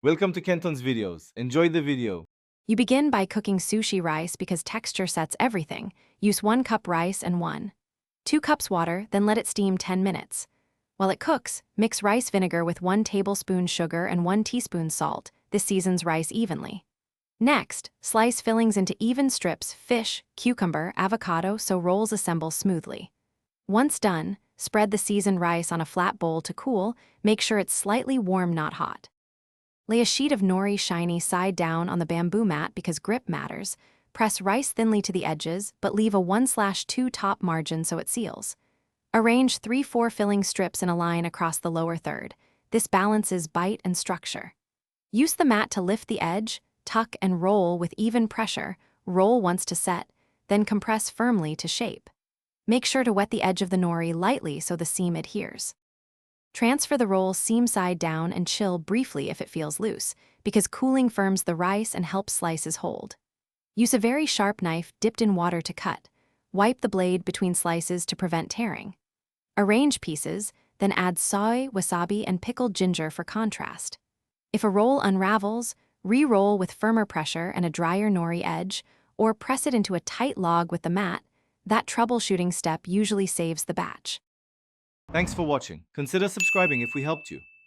Welcome to Kenton's videos. Enjoy the video. You begin by cooking sushi rice because texture sets everything. Use 1 cup rice and 2 cups water, then let it steam 10 minutes. While it cooks, mix rice vinegar with 1 tablespoon sugar and 1 teaspoon salt. This seasons rice evenly. Next, slice fillings into even strips: fish, cucumber, avocado, so rolls assemble smoothly. Once done, spread the seasoned rice on a flat bowl to cool. Make sure it's slightly warm, not hot. Lay a sheet of nori shiny side down on the bamboo mat because grip matters. Press rice thinly to the edges, but leave a 1/2 top margin so it seals. Arrange 3-4 filling strips in a line across the lower third. This balances bite and structure. Use the mat to lift the edge, tuck and roll with even pressure. Roll once to set, then compress firmly to shape. Make sure to wet the edge of the nori lightly so the seam adheres. Transfer the roll seam side down and chill briefly if it feels loose, because cooling firms the rice and helps slices hold. Use a very sharp knife dipped in water to cut. Wipe the blade between slices to prevent tearing. Arrange pieces, then add soy, wasabi, and pickled ginger for contrast. If a roll unravels, re-roll with firmer pressure and a drier nori edge, or press it into a tight log with the mat. That troubleshooting step usually saves the batch. Thanks for watching. Consider subscribing if we helped you.